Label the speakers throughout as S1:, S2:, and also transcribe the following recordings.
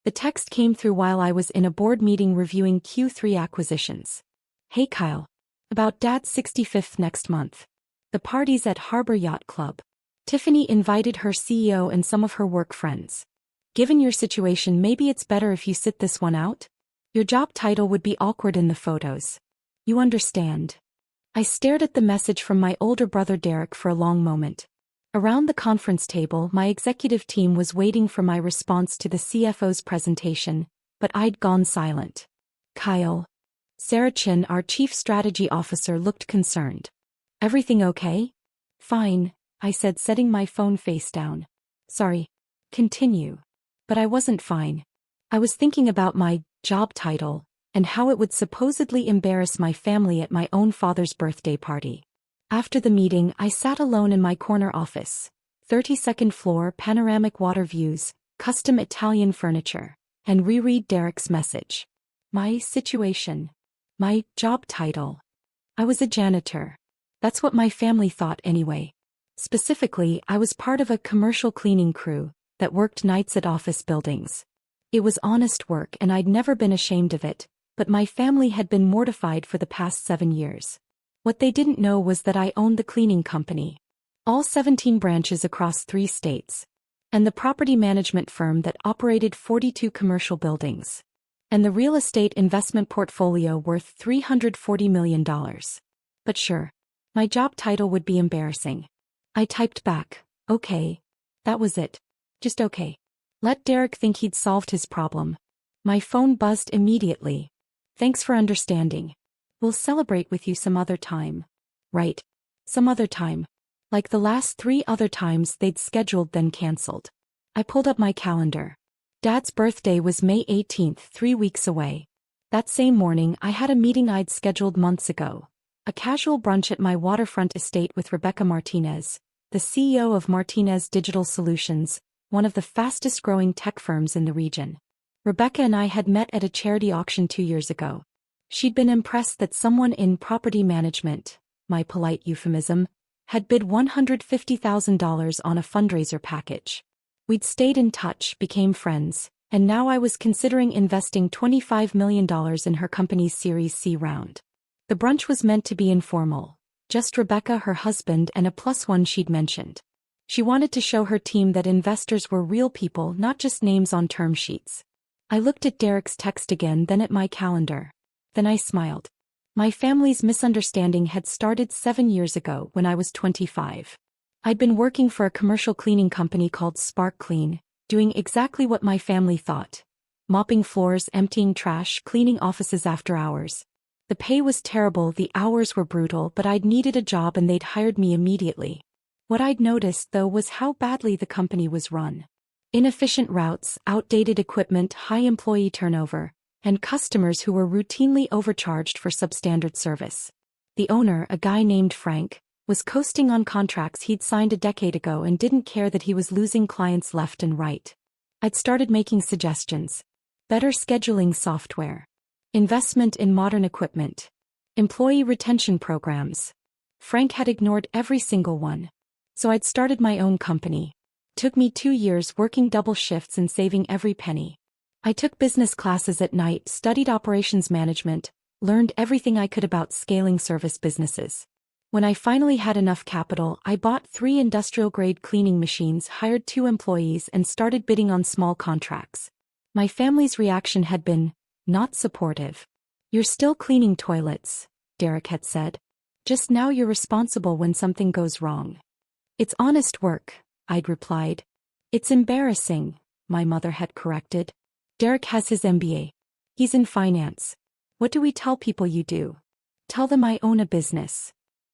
S1: The text came through while I was in a board meeting reviewing Q3 acquisitions. Hey Kyle. About Dad's 65th next month. The party's at Harbor Yacht Club. Tiffany invited her CEO and some of her work friends. Given your situation, maybe it's better if you sit this one out? Your job title would be awkward in the photos. You understand. I stared at the message from my older brother Derek for a long moment. Around the conference table, my executive team was waiting for my response to the CFO's presentation, but I'd gone silent. Kyle. Sarah Chen, our chief strategy officer, looked concerned. Everything okay? Fine, I said, setting my phone face down. Sorry. Continue. But I wasn't fine. I was thinking about my job title and how it would supposedly embarrass my family at my own father's birthday party. After the meeting, I sat alone in my corner office. 32nd floor, panoramic water views, custom Italian furniture, and reread Derek's message. My situation. My job title. I was a janitor. That's what my family thought anyway. Specifically, I was part of a commercial cleaning crew that worked nights at office buildings. It was honest work and I'd never been ashamed of it, but my family had been mortified for the past 7 years. What they didn't know was that I owned the cleaning company. All 17 branches across 3 states. And the property management firm that operated 42 commercial buildings. And the real estate investment portfolio worth $340 million. But sure. My job title would be embarrassing. I typed back, okay. That was it. Just okay. Let Derek think he'd solved his problem. My phone buzzed immediately. Thanks for understanding. We'll celebrate with you some other time. Right. Some other time. Like the last 3 other times they'd scheduled then cancelled. I pulled up my calendar. Dad's birthday was May 18th, 3 weeks away. That same morning I had a meeting I'd scheduled months ago. A casual brunch at my waterfront estate with Rebecca Martinez, the CEO of Martinez Digital Solutions, one of the fastest growing tech firms in the region. Rebecca and I had met at a charity auction 2 years ago. She'd been impressed that someone in property management, my polite euphemism, had bid $150,000 on a fundraiser package. We'd stayed in touch, became friends, and now I was considering investing $25 million in her company's Series C round. The brunch was meant to be informal, just Rebecca, her husband, and a +1 she'd mentioned. She wanted to show her team that investors were real people, not just names on term sheets. I looked at Derek's text again, then at my calendar. Then I smiled. My family's misunderstanding had started 7 years ago when I was 25. I'd been working for a commercial cleaning company called Spark Clean, doing exactly what my family thought. Mopping floors, emptying trash, cleaning offices after hours. The pay was terrible, the hours were brutal, but I'd needed a job and they'd hired me immediately. What I'd noticed, though, was how badly the company was run. Inefficient routes, outdated equipment, high employee turnover, and customers who were routinely overcharged for substandard service. The owner, a guy named Frank, was coasting on contracts he'd signed a decade ago and didn't care that he was losing clients left and right. I'd started making suggestions. Better scheduling software. Investment in modern equipment. Employee retention programs. Frank had ignored every single one. So I'd started my own company. Took me 2 years working double shifts and saving every penny. I took business classes at night, studied operations management, learned everything I could about scaling service businesses. When I finally had enough capital, I bought 3 industrial-grade cleaning machines, hired 2 employees, and started bidding on small contracts. My family's reaction had been, not supportive. You're still cleaning toilets, Derek had said. Just now you're responsible when something goes wrong. It's honest work, I'd replied. It's embarrassing, my mother had corrected. Derek has his MBA. He's in finance. What do we tell people you do? Tell them I own a business.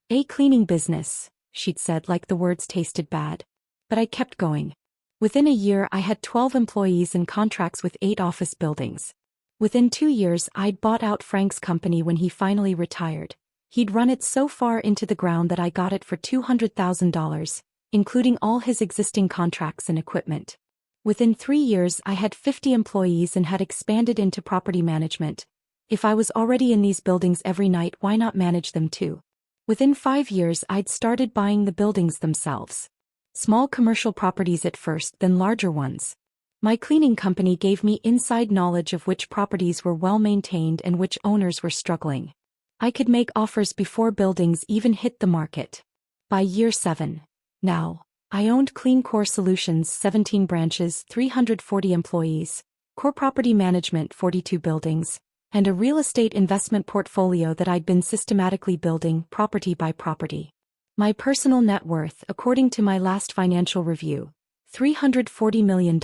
S1: A cleaning business, she'd said like the words tasted bad. But I kept going. Within a year I had 12 employees and contracts with 8 office buildings. Within 2 years I'd bought out Frank's company when he finally retired. He'd run it so far into the ground that I got it for $200,000, including all his existing contracts and equipment. Within 3 years I had 50 employees and had expanded into property management. If I was already in these buildings every night, why not manage them too? Within 5 years I'd started buying the buildings themselves. Small commercial properties at first, then larger ones. My cleaning company gave me inside knowledge of which properties were well maintained and which owners were struggling. I could make offers before buildings even hit the market. By year 7. Now, I owned Clean Core Solutions 17 branches, 340 employees, core property management 42 buildings, and a real estate investment portfolio that I'd been systematically building property by property. My personal net worth, according to my last financial review, $340 million.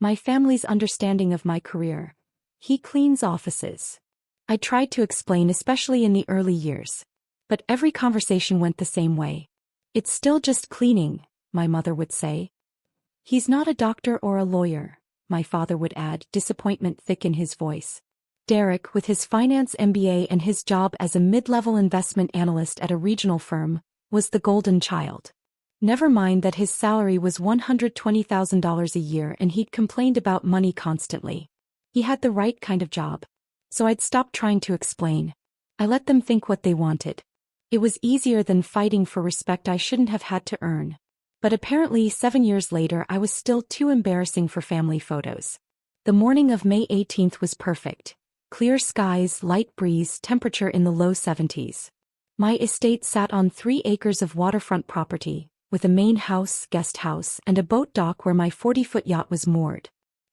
S1: My family's understanding of my career. He cleans offices. I tried to explain, especially in the early years. But every conversation went the same way. It's still just cleaning, my mother would say. He's not a doctor or a lawyer, my father would add, disappointment thick in his voice. Derek, with his finance MBA and his job as a mid-level investment analyst at a regional firm, was the golden child. Never mind that his salary was $120,000 a year and he'd complained about money constantly. He had the right kind of job. So I'd stopped trying to explain. I let them think what they wanted. It was easier than fighting for respect I shouldn't have had to earn. But apparently 7 years later I was still too embarrassing for family photos. The morning of May 18th was perfect. Clear skies, light breeze, temperature in the low 70s. My estate sat on 3 acres of waterfront property, with a main house, guest house, and a boat dock where my 40-foot yacht was moored.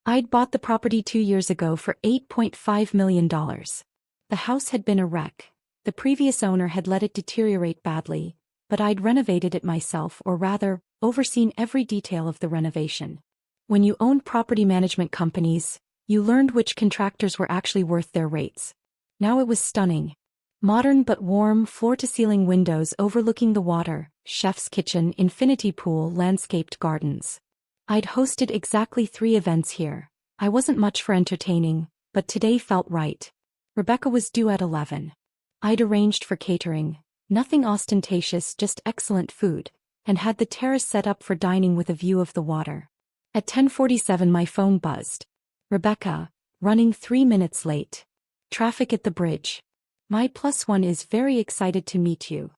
S1: I'd bought the property 2 years ago for $8.5 million. The house had been a wreck. The previous owner had let it deteriorate badly, but I'd renovated it myself, or rather, overseen every detail of the renovation. When you owned property management companies, you learned which contractors were actually worth their rates. Now it was stunning. Modern but warm floor-to-ceiling windows overlooking the water, chef's kitchen, infinity pool, landscaped gardens. I'd hosted exactly 3 events here. I wasn't much for entertaining, but today felt right. Rebecca was due at 11. I'd arranged for catering, nothing ostentatious, just excellent food, and had the terrace set up for dining with a view of the water. At 10:47 my phone buzzed. Rebecca, running 3 minutes late. Traffic at the bridge. My +1 is very excited to meet you.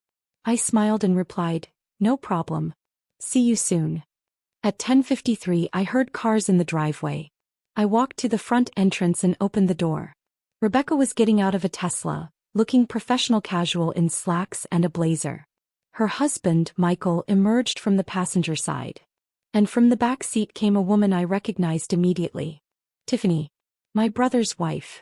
S1: I smiled and replied, no problem. See you soon. At 10:53 I heard cars in the driveway. I walked to the front entrance and opened the door. Rebecca was getting out of a Tesla, looking professional casual in slacks and a blazer. Her husband, Michael, emerged from the passenger side. And from the back seat came a woman I recognized immediately. Tiffany. My brother's wife.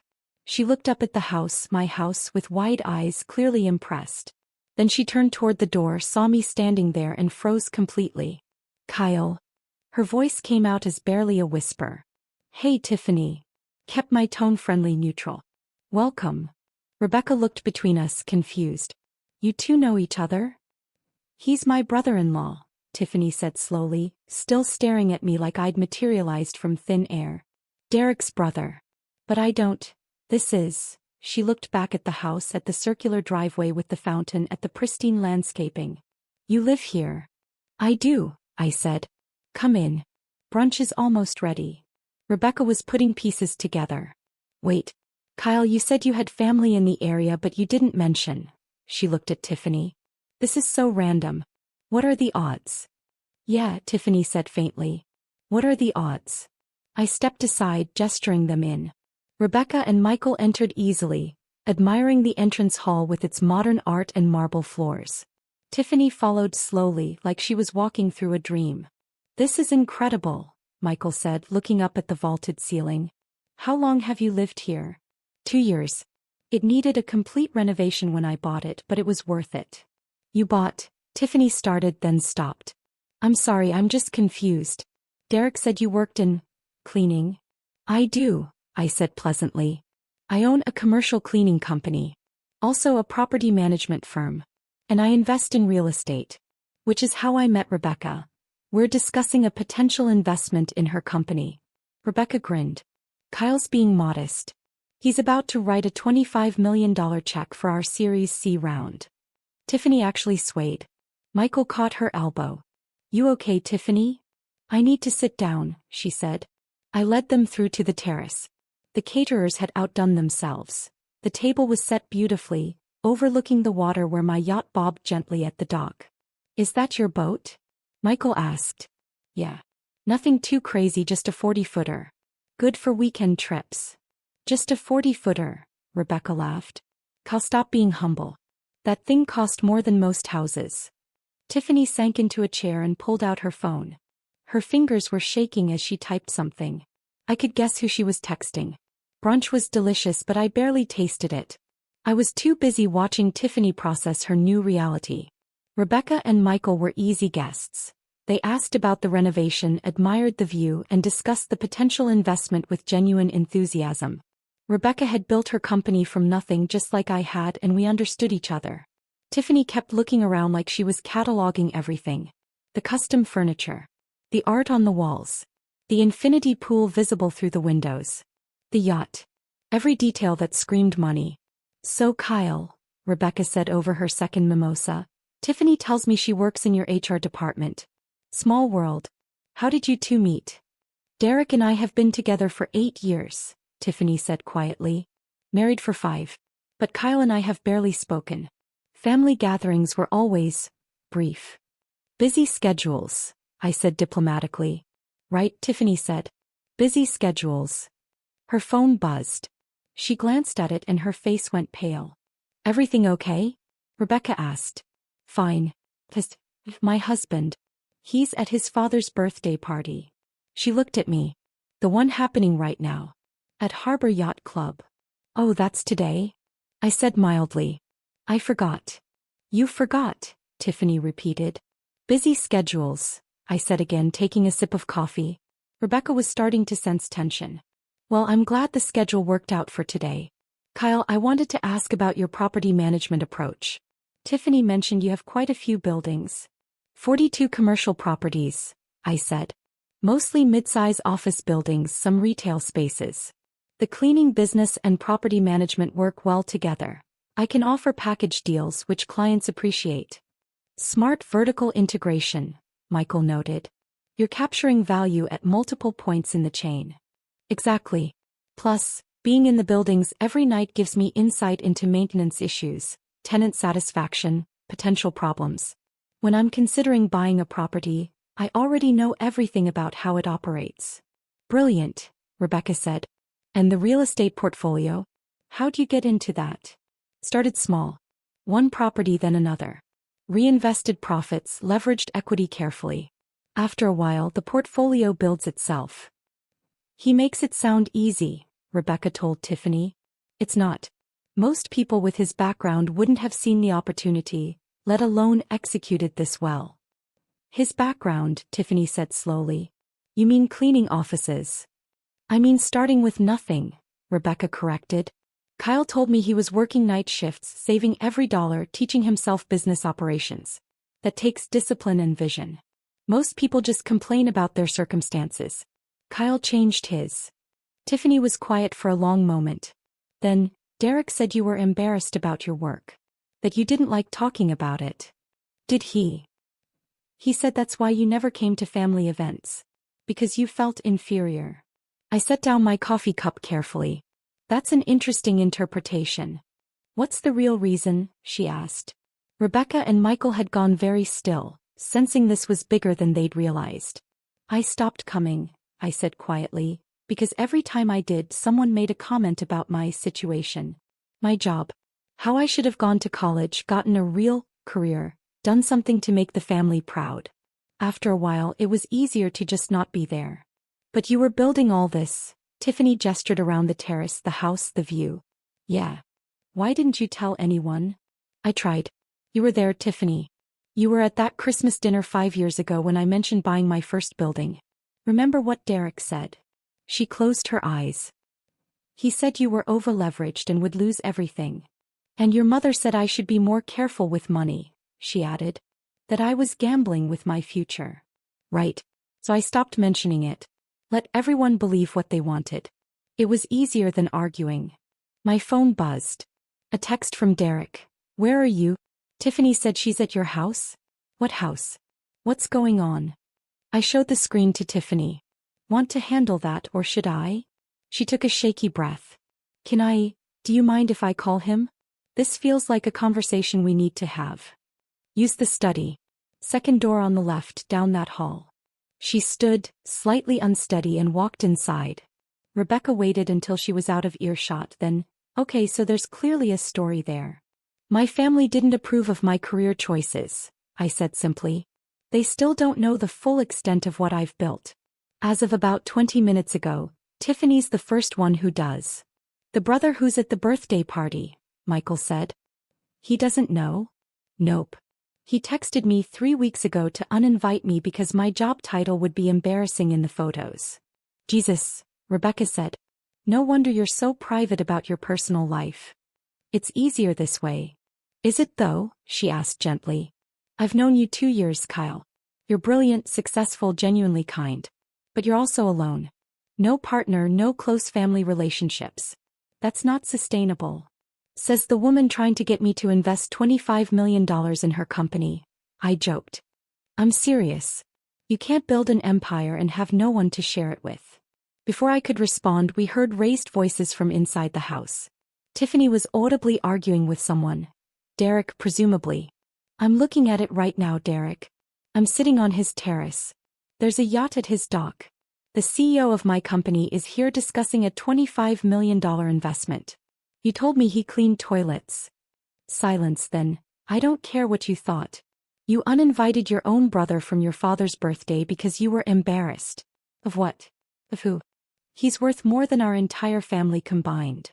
S1: She looked up at the house, my house, with wide eyes, clearly impressed. Then she turned toward the door, saw me standing there and froze completely. Kyle. Her voice came out as barely a whisper. Hey Tiffany. Kept my tone friendly, neutral. Welcome. Rebecca looked between us, confused. You two know each other? He's my brother-in-law, Tiffany said slowly, still staring at me like I'd materialized from thin air. Derek's brother. But I don't. This is. She looked back at the house, at the circular driveway with the fountain, at the pristine landscaping. You live here? I do, I said. Come in. Brunch is almost ready. Rebecca was putting pieces together. Wait. Kyle, you said you had family in the area but you didn't mention. She looked at Tiffany. This is so random. What are the odds? Yeah, Tiffany said faintly. What are the odds? I stepped aside, gesturing them in. Rebecca and Michael entered easily, admiring the entrance hall with its modern art and marble floors. Tiffany followed slowly, like she was walking through a dream. This is incredible, Michael said, looking up at the vaulted ceiling. How long have you lived here? 2 years. It needed a complete renovation when I bought it, but it was worth it. You bought? Tiffany started, then stopped. I'm sorry, I'm just confused. Derek said you worked in cleaning. I do, I said pleasantly. I own a commercial cleaning company. Also a property management firm. And I invest in real estate. Which is how I met Rebecca. We're discussing a potential investment in her company. Rebecca grinned. Kyle's being modest. He's about to write a $25 million check for our Series C round. Tiffany actually swayed. Michael caught her elbow. You okay, Tiffany? I need to sit down, she said. I led them through to the terrace. The caterers had outdone themselves. The table was set beautifully, overlooking the water where my yacht bobbed gently at the dock. Is that your boat? Michael asked. Yeah. Nothing too crazy, just a 40-footer. Good for weekend trips. Just a 40-footer, Rebecca laughed. Kyle, stop being humble. That thing cost more than most houses. Tiffany sank into a chair and pulled out her phone. Her fingers were shaking as she typed something. I could guess who she was texting. Brunch was delicious, but I barely tasted it. I was too busy watching Tiffany process her new reality. Rebecca and Michael were easy guests. They asked about the renovation, admired the view, and discussed the potential investment with genuine enthusiasm. Rebecca had built her company from nothing just like I had, and we understood each other. Tiffany kept looking around like she was cataloging everything. The custom furniture. The art on the walls. The infinity pool visible through the windows. The yacht. Every detail that screamed money. So Kyle, Rebecca said over her second mimosa, Tiffany tells me she works in your HR department. Small world. How did you two meet? Derek and I have been together for 8 years, Tiffany said quietly. Married for 5. But Kyle and I have barely spoken. Family gatherings were always brief. Busy schedules, I said diplomatically. Right, Tiffany said. Busy schedules. Her phone buzzed. She glanced at it and her face went pale. Everything okay? Rebecca asked. Fine. My husband. He's at his father's birthday party. She looked at me. The one happening right now. At Harbor Yacht Club. Oh, that's today? I said mildly. I forgot. You forgot, Tiffany repeated. Busy schedules, I said again, taking a sip of coffee. Rebecca was starting to sense tension. Well, I'm glad the schedule worked out for today. Kyle, I wanted to ask about your property management approach. Tiffany mentioned you have quite a few buildings. 42 commercial properties, I said. Mostly mid-size office buildings, some retail spaces. The cleaning business and property management work well together. I can offer package deals which clients appreciate. Smart vertical integration, Michael noted. You're capturing value at multiple points in the chain. Exactly. Plus, being in the buildings every night gives me insight into maintenance issues, tenant satisfaction, potential problems. When I'm considering buying a property, I already know everything about how it operates. Brilliant, Rebecca said. And the real estate portfolio? How'd you get into that? Started small. One property, then another. Reinvested profits, leveraged equity carefully. After a while, the portfolio builds itself. He makes it sound easy, Rebecca told Tiffany. It's not. Most people with his background wouldn't have seen the opportunity, let alone executed this well. His background, Tiffany said slowly. You mean cleaning offices? I mean starting with nothing, Rebecca corrected. Kyle told me he was working night shifts, saving every dollar, teaching himself business operations. That takes discipline and vision. Most people just complain about their circumstances. Kyle changed his. Tiffany was quiet for a long moment. Then, Derek said you were embarrassed about your work. That you didn't like talking about it. Did he? He said that's why you never came to family events. Because you felt inferior. I set down my coffee cup carefully. That's an interesting interpretation. What's the real reason? She asked. Rebecca and Michael had gone very still, sensing this was bigger than they'd realized. I stopped coming, I said quietly, because every time I did, someone made a comment about my situation. My job. How I should have gone to college, gotten a real career, done something to make the family proud. After a while, it was easier to just not be there. But you were building all this. Tiffany gestured around the terrace, the house, the view. Yeah. Why didn't you tell anyone? I tried. You were there, Tiffany. You were at that Christmas dinner 5 years ago when I mentioned buying my first building. Remember what Derek said? She closed her eyes. He said you were over-leveraged and would lose everything. And your mother said I should be more careful with money, she added. That I was gambling with my future. Right. So I stopped mentioning it. Let everyone believe what they wanted. It was easier than arguing. My phone buzzed. A text from Derek. Where are you? Tiffany said she's at your house? What house? What's going on? I showed the screen to Tiffany. Want to handle that or should I? She took a shaky breath. Do you mind if I call him? This feels like a conversation we need to have. Use the study. Second door on the left, down that hall. She stood, slightly unsteady, and walked inside. Rebecca waited until she was out of earshot, then, "Okay, so there's clearly a story there." "My family didn't approve of my career choices," I said simply. "They still don't know the full extent of what I've built. As of about 20 minutes ago, Tiffany's the first one who does." "The brother who's at the birthday party," Michael said. "He doesn't know?" "Nope. He texted me 3 weeks ago to uninvite me because my job title would be embarrassing in the photos." "Jesus," Rebecca said. "No wonder you're so private about your personal life. It's easier this way." "Is it though?" she asked gently. "I've known you 2 years, Kyle. You're brilliant, successful, genuinely kind. But you're also alone. No partner, no close family relationships. That's not sustainable." "Says the woman trying to get me to invest $25 million in her company," I joked. "I'm serious. You can't build an empire and have no one to share it with." Before I could respond, we heard raised voices from inside the house. Tiffany was audibly arguing with someone. Derek, presumably. "I'm looking at it right now, Derek. I'm sitting on his terrace. There's a yacht at his dock. The CEO of my company is here discussing a $25 million investment. You told me he cleaned toilets." Silence then. "I don't care what you thought. You uninvited your own brother from your father's birthday because you were embarrassed." "Of what? Of who?" "He's worth more than our entire family combined."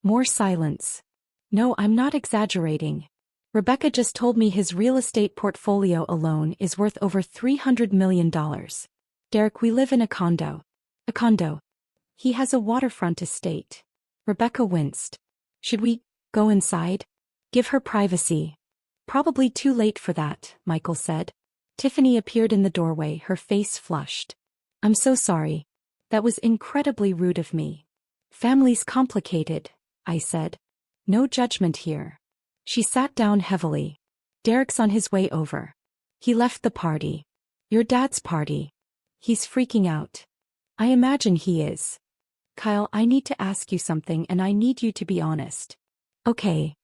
S1: More silence. "No, I'm not exaggerating. Rebecca just told me his real estate portfolio alone is worth over $300 million. Derek, we live in a condo." "A condo?" "He has a waterfront estate." Rebecca winced. "Should we go inside? Give her privacy?" "Probably too late for that," Michael said. Tiffany appeared in the doorway, her face flushed. "I'm so sorry. That was incredibly rude of me." "Family's complicated," I said. "No judgment here." She sat down heavily. "Derek's on his way over. He left the party." "Your dad's party?" "He's freaking out." "I imagine he is." "Kyle, I need to ask you something and I need you to be honest." "Okay.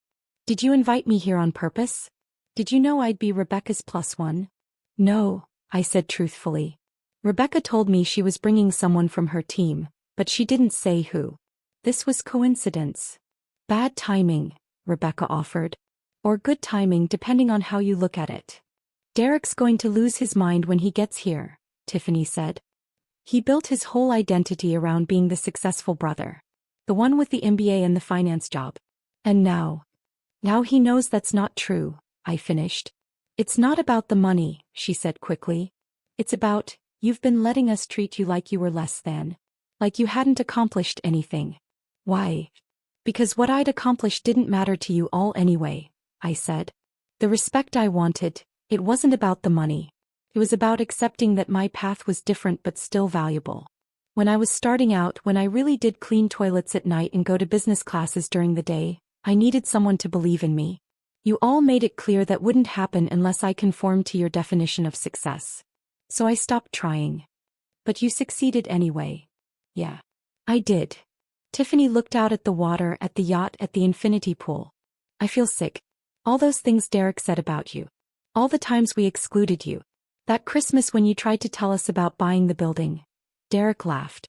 S1: Did you invite me here on purpose? Did you know I'd be Rebecca's +1? "No," I said truthfully. "Rebecca told me she was bringing someone from her team, but she didn't say who." "This was coincidence." "Bad timing," Rebecca offered. "Or good timing depending on how you look at it." "Derek's going to lose his mind when he gets here," Tiffany said. "He built his whole identity around being the successful brother. The one with the MBA and the finance job. And now he knows that's not true," I finished. "It's not about the money," she said quickly. "It's about, you've been letting us treat you like you were less than. Like you hadn't accomplished anything." "Why?" "Because what I'd accomplished didn't matter to you all anyway," I said. "The respect I wanted, it wasn't about the money. It was about accepting that my path was different but still valuable. When I was starting out, when I really did clean toilets at night and go to business classes during the day, I needed someone to believe in me. You all made it clear that wouldn't happen unless I conformed to your definition of success. So I stopped trying. But you succeeded anyway." "Yeah. I did." Tiffany looked out at the water, at the yacht, at the infinity pool. "I feel sick. All those things Derek said about you. All the times we excluded you. That Christmas when you tried to tell us about buying the building." Derek laughed.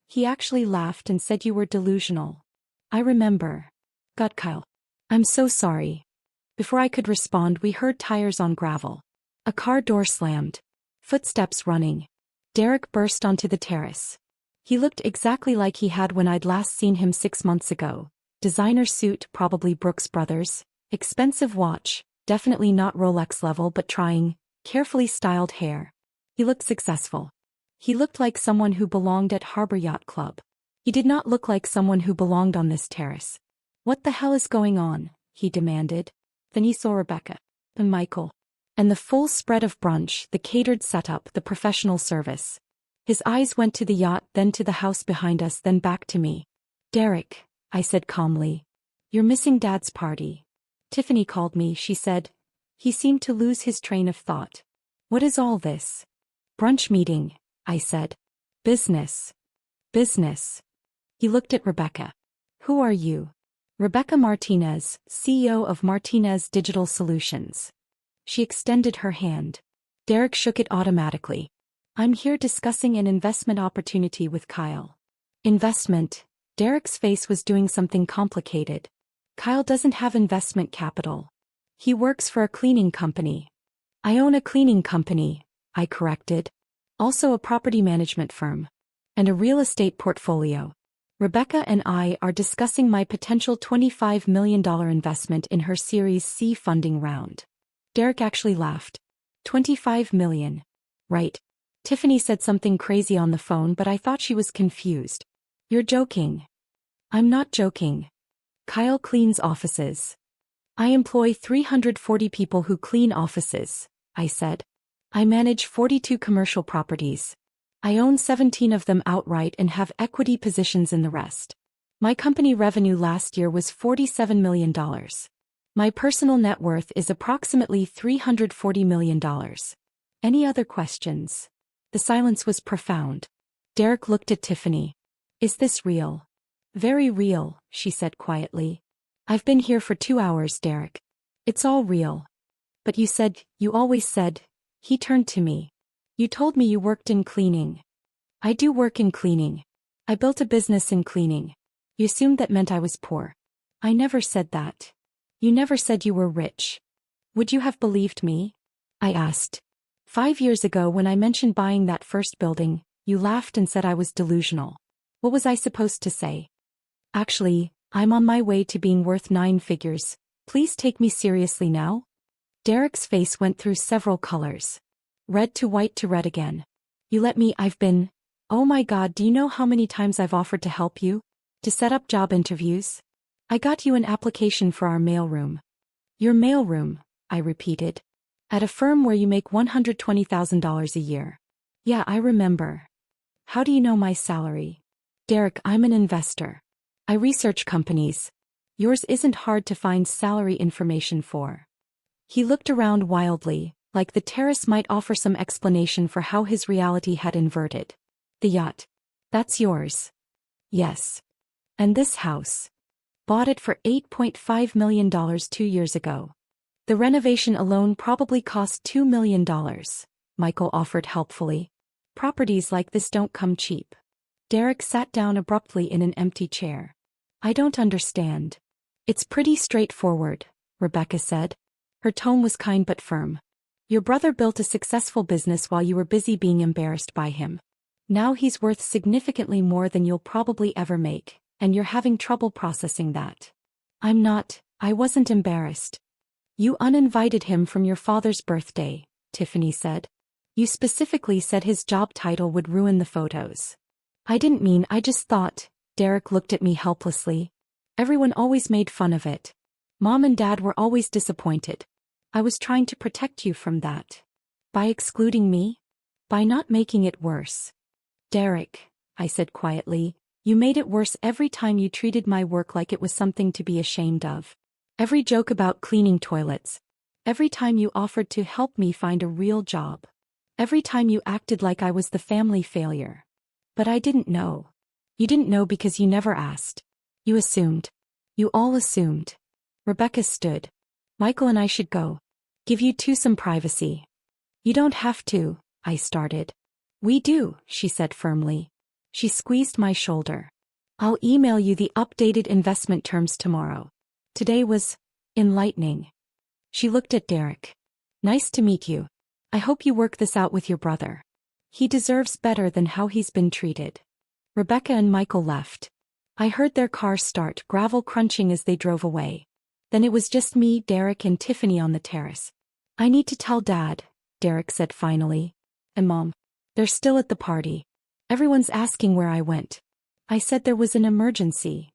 S1: "He actually laughed and said you were delusional." "I remember." "God, Kyle. I'm so sorry." Before I could respond, we heard tires on gravel. A car door slammed. Footsteps running. Derek burst onto the terrace. He looked exactly like he had when I'd last seen him 6 months ago. Designer suit, probably Brooks Brothers. Expensive watch, definitely not Rolex level but trying. Carefully styled hair. He looked successful. He looked like someone who belonged at Harbor Yacht Club. He did not look like someone who belonged on this terrace. "What the hell is going on?" he demanded. Then he saw Rebecca. And Michael. And the full spread of brunch, the catered setup, the professional service. His eyes went to the yacht, then to the house behind us, then back to me. "Derek," I said calmly. "You're missing Dad's party." "Tiffany called me," she said. He seemed to lose his train of thought. "What is all this?" "Brunch meeting," I said. "Business." "Business." He looked at Rebecca. "Who are you?" "Rebecca Martinez, CEO of Martinez Digital Solutions." She extended her hand. Derek shook it automatically. I'm here discussing an investment opportunity with Kyle. Investment? Derek's face was doing something complicated. Kyle doesn't have investment capital. He works for a cleaning company. I own a cleaning company, I corrected. Also a property management firm. And a real estate portfolio. Rebecca and I are discussing my potential $25 million investment in her Series C funding round. Derek actually laughed. 25 million. Right. Tiffany said something crazy on the phone, but I thought she was confused. You're joking. I'm not joking. Kyle cleans offices. I employ 340 people who clean offices, I said. I manage 42 commercial properties. I own 17 of them outright and have equity positions in the rest. My company revenue last year was $47 million. My personal net worth is approximately $340 million. Any other questions? The silence was profound. Derek looked at Tiffany. Is this real? Very real, she said quietly. I've been here for 2 hours, Derek. It's all real. But you always said, he turned to me. You told me you worked in cleaning. I do work in cleaning. I built a business in cleaning. You assumed that meant I was poor. I never said that. You never said you were rich. Would you have believed me? I asked. 5 years ago when I mentioned buying that first building, you laughed and said I was delusional. What was I supposed to say? Actually, I'm on my way to being worth 9 figures. Please take me seriously now? Derek's face went through several colors. Red to white to red again. You let me, oh my God, do you know how many times I've offered to help you? To set up job interviews? I got you an application for our mailroom. Your mailroom, I repeated. At a firm where you make $120,000 a year. Yeah, I remember. How do you know my salary? Derek, I'm an investor. I research companies. Yours isn't hard to find salary information for. He looked around wildly, like the terrace might offer some explanation for how his reality had inverted. The yacht. That's yours. Yes. And this house. Bought it for $8.5 million 2 years ago. The renovation alone probably cost $2 million, Michael offered helpfully. Properties like this don't come cheap. Derek sat down abruptly in an empty chair. I don't understand. It's pretty straightforward, Rebecca said. Her tone was kind but firm. Your brother built a successful business while you were busy being embarrassed by him. Now he's worth significantly more than you'll probably ever make, and you're having trouble processing that. I wasn't embarrassed. You uninvited him from your father's birthday, Tiffany said. You specifically said his job title would ruin the photos. I just thought, Derek looked at me helplessly. Everyone always made fun of it. Mom and Dad were always disappointed. I was trying to protect you from that. By excluding me? By not making it worse. Derek, I said quietly, you made it worse every time you treated my work like it was something to be ashamed of. Every joke about cleaning toilets. Every time you offered to help me find a real job. Every time you acted like I was the family failure. But I didn't know. You didn't know because you never asked. You assumed. You all assumed. Rebecca stood. Michael and I should go. Give you two some privacy. You don't have to, I started. We do, she said firmly. She squeezed my shoulder. I'll email you the updated investment terms tomorrow. Today was enlightening. She looked at Derek. Nice to meet you. I hope you work this out with your brother. He deserves better than how he's been treated. Rebecca and Michael left. I heard their car start, gravel crunching as they drove away. Then it was just me, Derek, and Tiffany on the terrace. I need to tell Dad, Derek said finally. And Mom. They're still at the party. Everyone's asking where I went. I said there was an emergency.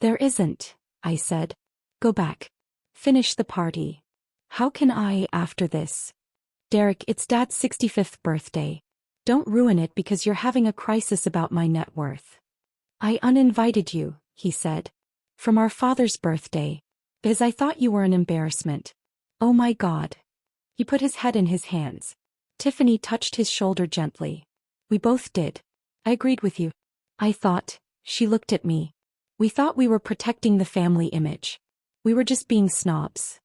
S1: There isn't, I said. Go back. Finish the party. How can I after this? Derek, it's Dad's 65th birthday. Don't ruin it because you're having a crisis about my net worth. I uninvited you, he said. From our father's birthday. Because I thought you were an embarrassment. Oh my God. He put his head in his hands. Tiffany touched his shoulder gently. We both did. I agreed with you. I thought, she looked at me. We thought we were protecting the family image. We were just being snobs.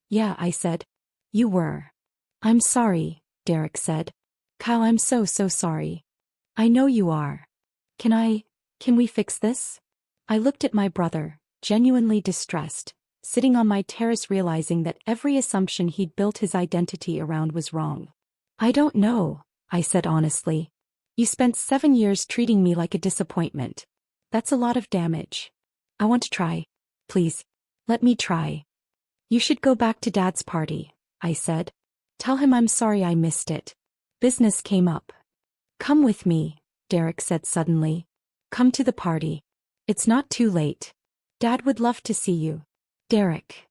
S1: Yeah, I said. You were. I'm sorry, Derek said. Kyle, I'm so sorry. I know you are. Can we fix this? I looked at my brother, genuinely distressed, sitting on my terrace realizing that every assumption he'd built his identity around was wrong. I don't know, I said honestly. You spent 7 years treating me like a disappointment. That's a lot of damage. I want to try. Please. Let me try. You should go back to Dad's party, I said. Tell him I'm sorry I missed it. Business came up. Come with me, Derek said suddenly. Come to the party. It's not too late. Dad would love to see you. Derek.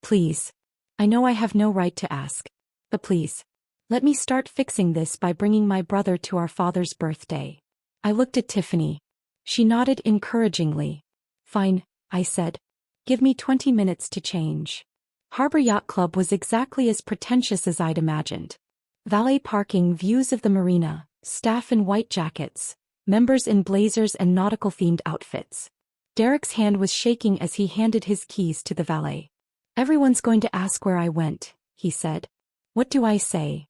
S1: Please. I know I have no right to ask. But please. Let me start fixing this by bringing my brother to our father's birthday. I looked at Tiffany. She nodded encouragingly. Fine, I said. Give me 20 minutes to change. Harbor Yacht Club was exactly as pretentious as I'd imagined. Valet parking, views of the marina, staff in white jackets, members in blazers and nautical-themed outfits. Derek's hand was shaking as he handed his keys to the valet. Everyone's going to ask where I went, he said. What do I say?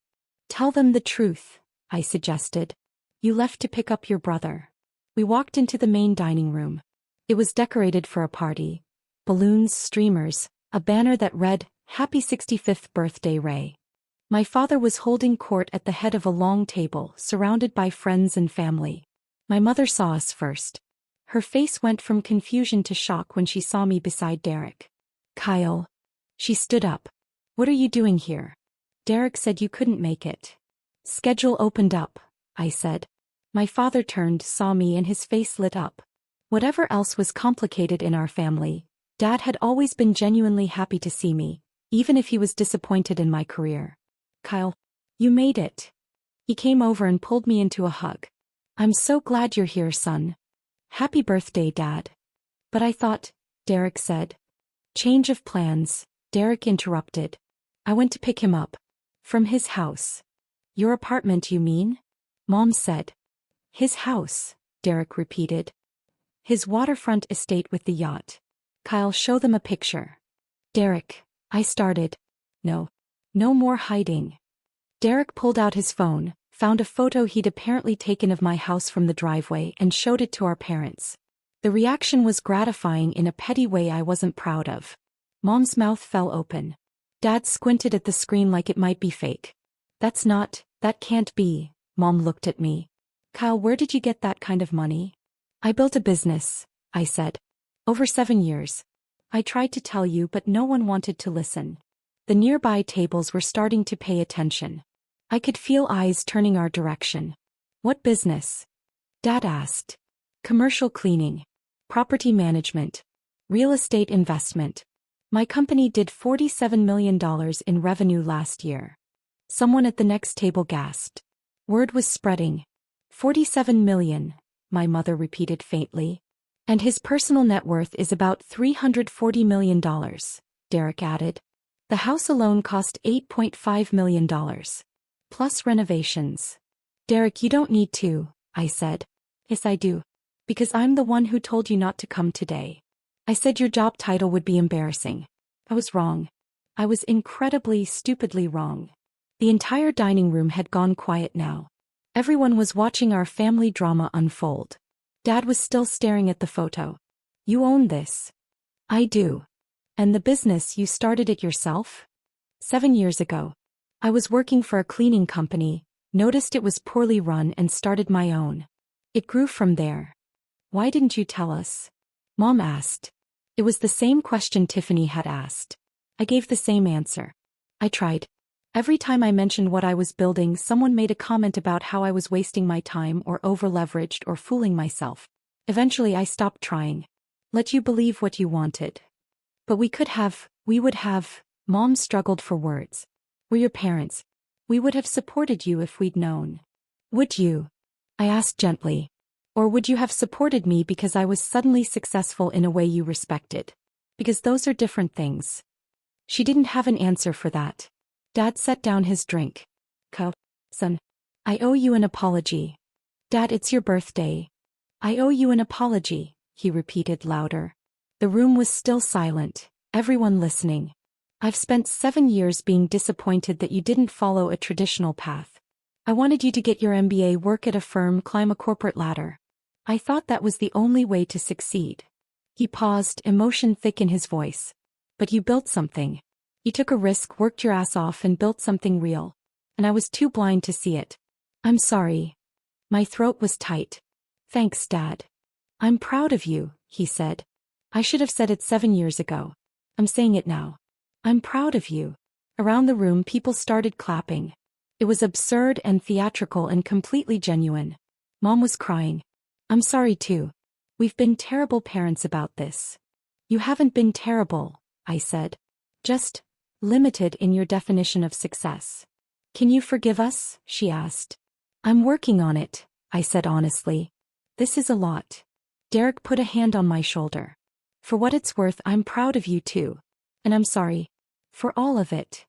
S1: Tell them the truth, I suggested. You left to pick up your brother. We walked into the main dining room. It was decorated for a party. Balloons, streamers, a banner that read, Happy 65th Birthday, Ray. My father was holding court at the head of a long table, surrounded by friends and family. My mother saw us first. Her face went from confusion to shock when she saw me beside Derek. Kyle. She stood up. What are you doing here? Derek said you couldn't make it. Schedule opened up, I said. My father turned, saw me, and his face lit up. Whatever else was complicated in our family, Dad had always been genuinely happy to see me, even if he was disappointed in my career. Kyle. You made it. He came over and pulled me into a hug. I'm so glad you're here, son. Happy birthday, Dad. But I thought, Derek said. Change of plans, Derek interrupted. I went to pick him up. From his house. Your apartment, you mean? Mom said. His house, Derek repeated. His waterfront estate with the yacht. Kyle, show them a picture. Derek, I started. No more hiding. Derek pulled out his phone, found a photo he'd apparently taken of my house from the driveway and showed it to our parents. The reaction was gratifying in a petty way I wasn't proud of. Mom's mouth fell open. Dad squinted at the screen like it might be fake. That can't be, Mom looked at me. Kyle, where did you get that kind of money? I built a business, I said. Over 7 years. I tried to tell you, but no one wanted to listen. The nearby tables were starting to pay attention. I could feel eyes turning our direction. What business? Dad asked. Commercial cleaning. Property management. Real estate investment. My company did $47 million in revenue last year. Someone at the next table gasped. Word was spreading. 47 million, my mother repeated faintly. And his personal net worth is about $340 million, Derek added. The house alone cost $8.5 million. Plus renovations. Derek, you don't need to, I said. Yes, I do. Because I'm the one who told you not to come today. I said your job title would be embarrassing. I was wrong. I was incredibly, stupidly wrong. The entire dining room had gone quiet now. Everyone was watching our family drama unfold. Dad was still staring at the photo. You own this. I do. And the business, you started it yourself? 7 years ago. I was working for a cleaning company, noticed it was poorly run and started my own. It grew from there. Why didn't you tell us? Mom asked. It was the same question Tiffany had asked. I gave the same answer. I tried. Every time I mentioned what I was building, someone made a comment about how I was wasting my time or over-leveraged or fooling myself. Eventually I stopped trying. Let you believe what you wanted. But we would have, Mom struggled for words. We're your parents. We would have supported you if we'd known. Would you? I asked gently. Or would you have supported me because I was suddenly successful in a way you respected? Because those are different things. She didn't have an answer for that. Dad set down his drink. Son, I owe you an apology. Dad, it's your birthday. I owe you an apology, he repeated louder. The room was still silent, everyone listening. I've spent 7 years being disappointed that you didn't follow a traditional path. I wanted you to get your MBA, work at a firm, climb a corporate ladder. I thought that was the only way to succeed. He paused, emotion thick in his voice. But you built something. You took a risk, worked your ass off, and built something real. And I was too blind to see it. I'm sorry. My throat was tight. Thanks, Dad. I'm proud of you, he said. I should have said it 7 years ago. I'm saying it now. I'm proud of you. Around the room, people started clapping. It was absurd and theatrical and completely genuine. Mom was crying. I'm sorry too. We've been terrible parents about this. You haven't been terrible, I said. Just limited in your definition of success. Can you forgive us? She asked. I'm working on it, I said honestly. This is a lot. Derek put a hand on my shoulder. For what it's worth, I'm proud of you too. And I'm sorry. For all of it.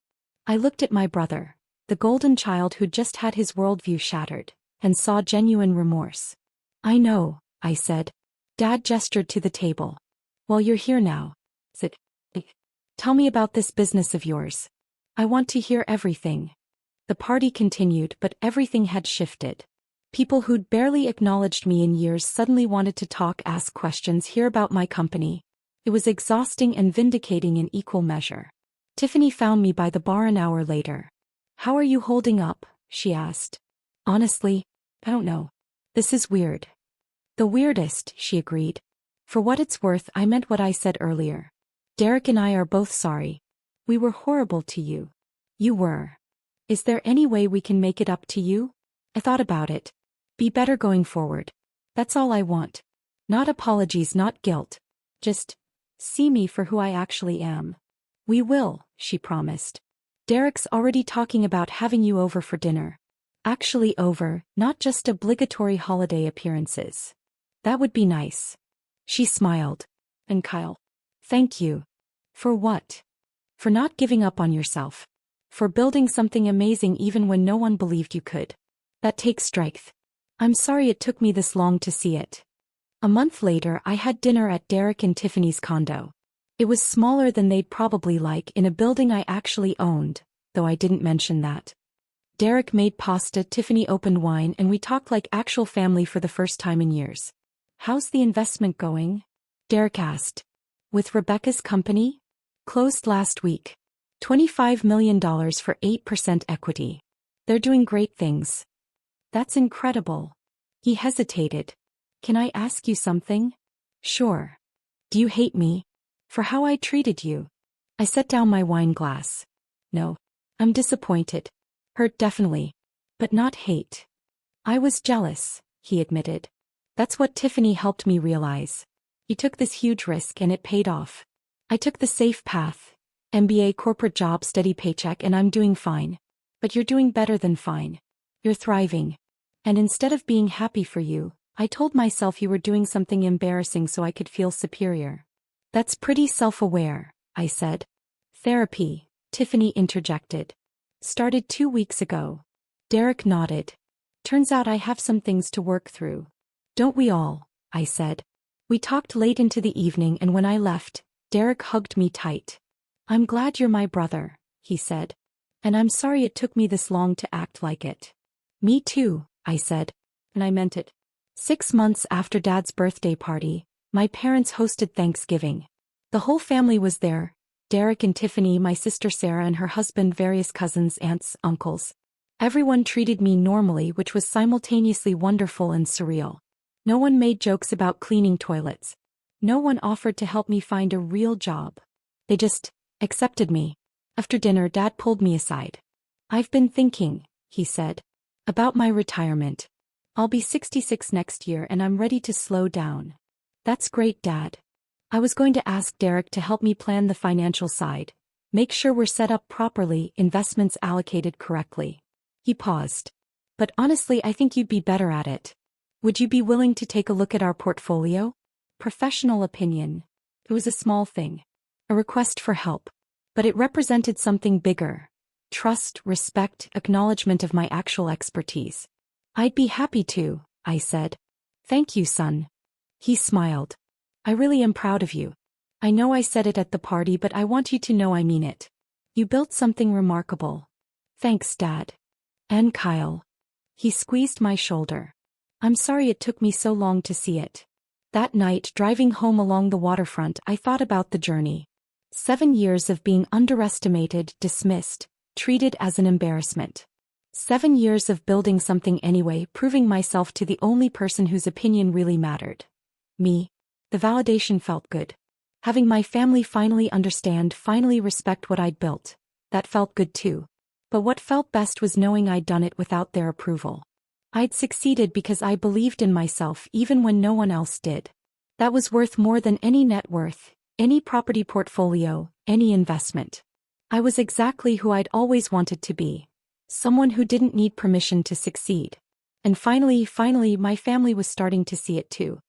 S1: I looked at my brother, the golden child who'd just had his worldview shattered, and saw genuine remorse. I know, I said. Dad gestured to the table. Well, you're here now. Sit. Tell me about this business of yours. I want to hear everything. The party continued, but everything had shifted. People who'd barely acknowledged me in years suddenly wanted to talk, ask questions, hear about my company. It was exhausting and vindicating in equal measure. Tiffany found me by the bar an hour later. How are you holding up? She asked. Honestly, I don't know. This is weird. The weirdest, she agreed. For what it's worth, I meant what I said earlier. Derek and I are both sorry. We were horrible to you. You were. Is there any way we can make it up to you? I thought about it. Be better going forward. That's all I want. Not apologies, not guilt. Just see me for who I actually am. We will, she promised. Derek's already talking about having you over for dinner. Actually over, not just obligatory holiday appearances. That would be nice. She smiled. And Kyle. Thank you. For what? For not giving up on yourself. For building something amazing even when no one believed you could. That takes strength. I'm sorry it took me this long to see it. A month later, I had dinner at Derek and Tiffany's condo. It was smaller than they'd probably like, in a building I actually owned, though I didn't mention that. Derek made pasta, Tiffany opened wine, and we talked like actual family for the first time in years. How's the investment going? Derek asked. With Rebecca's company? Closed last week. $25 million for 8% equity. They're doing great things. That's incredible. He hesitated. Can I ask you something? Sure. Do you hate me? For how I treated you? I set down my wine glass. No. I'm disappointed. Hurt definitely. But not hate. I was jealous, he admitted. That's what Tiffany helped me realize. You took this huge risk and it paid off. I took the safe path. MBA, corporate job, steady paycheck, and I'm doing fine. But you're doing better than fine. You're thriving. And instead of being happy for you, I told myself you were doing something embarrassing so I could feel superior. That's pretty self-aware, I said. Therapy, Tiffany interjected. Started 2 weeks ago. Derek nodded. Turns out I have some things to work through. Don't we all? I said. We talked late into the evening, and when I left, Derek hugged me tight. I'm glad you're my brother, he said. And I'm sorry it took me this long to act like it. Me too, I said. And I meant it. 6 months after Dad's birthday party, my parents hosted Thanksgiving. The whole family was there. Derek and Tiffany, my sister Sarah and her husband, various cousins, aunts, uncles. Everyone treated me normally, which was simultaneously wonderful and surreal. No one made jokes about cleaning toilets. No one offered to help me find a real job. They just accepted me. After dinner, Dad pulled me aside. I've been thinking, he said, about my retirement. I'll be 66 next year and I'm ready to slow down. That's great, Dad. I was going to ask Derek to help me plan the financial side. Make sure we're set up properly, investments allocated correctly. He paused. But honestly, I think you'd be better at it. Would you be willing to take a look at our portfolio? Professional opinion. It was a small thing. A request for help. But it represented something bigger. Trust, respect, acknowledgement of my actual expertise. I'd be happy to, I said. Thank you, son. He smiled. I really am proud of you. I know I said it at the party, but I want you to know I mean it. You built something remarkable. Thanks, Dad. And Kyle. He squeezed my shoulder. I'm sorry it took me so long to see it. That night, driving home along the waterfront, I thought about the journey. 7 years of being underestimated, dismissed, treated as an embarrassment. 7 years of building something anyway, proving myself to the only person whose opinion really mattered. Me. The validation felt good. Having my family finally understand, finally respect what I'd built. That felt good too. But what felt best was knowing I'd done it without their approval. I'd succeeded because I believed in myself even when no one else did. That was worth more than any net worth, any property portfolio, any investment. I was exactly who I'd always wanted to be. Someone who didn't need permission to succeed. And finally, my family was starting to see it too.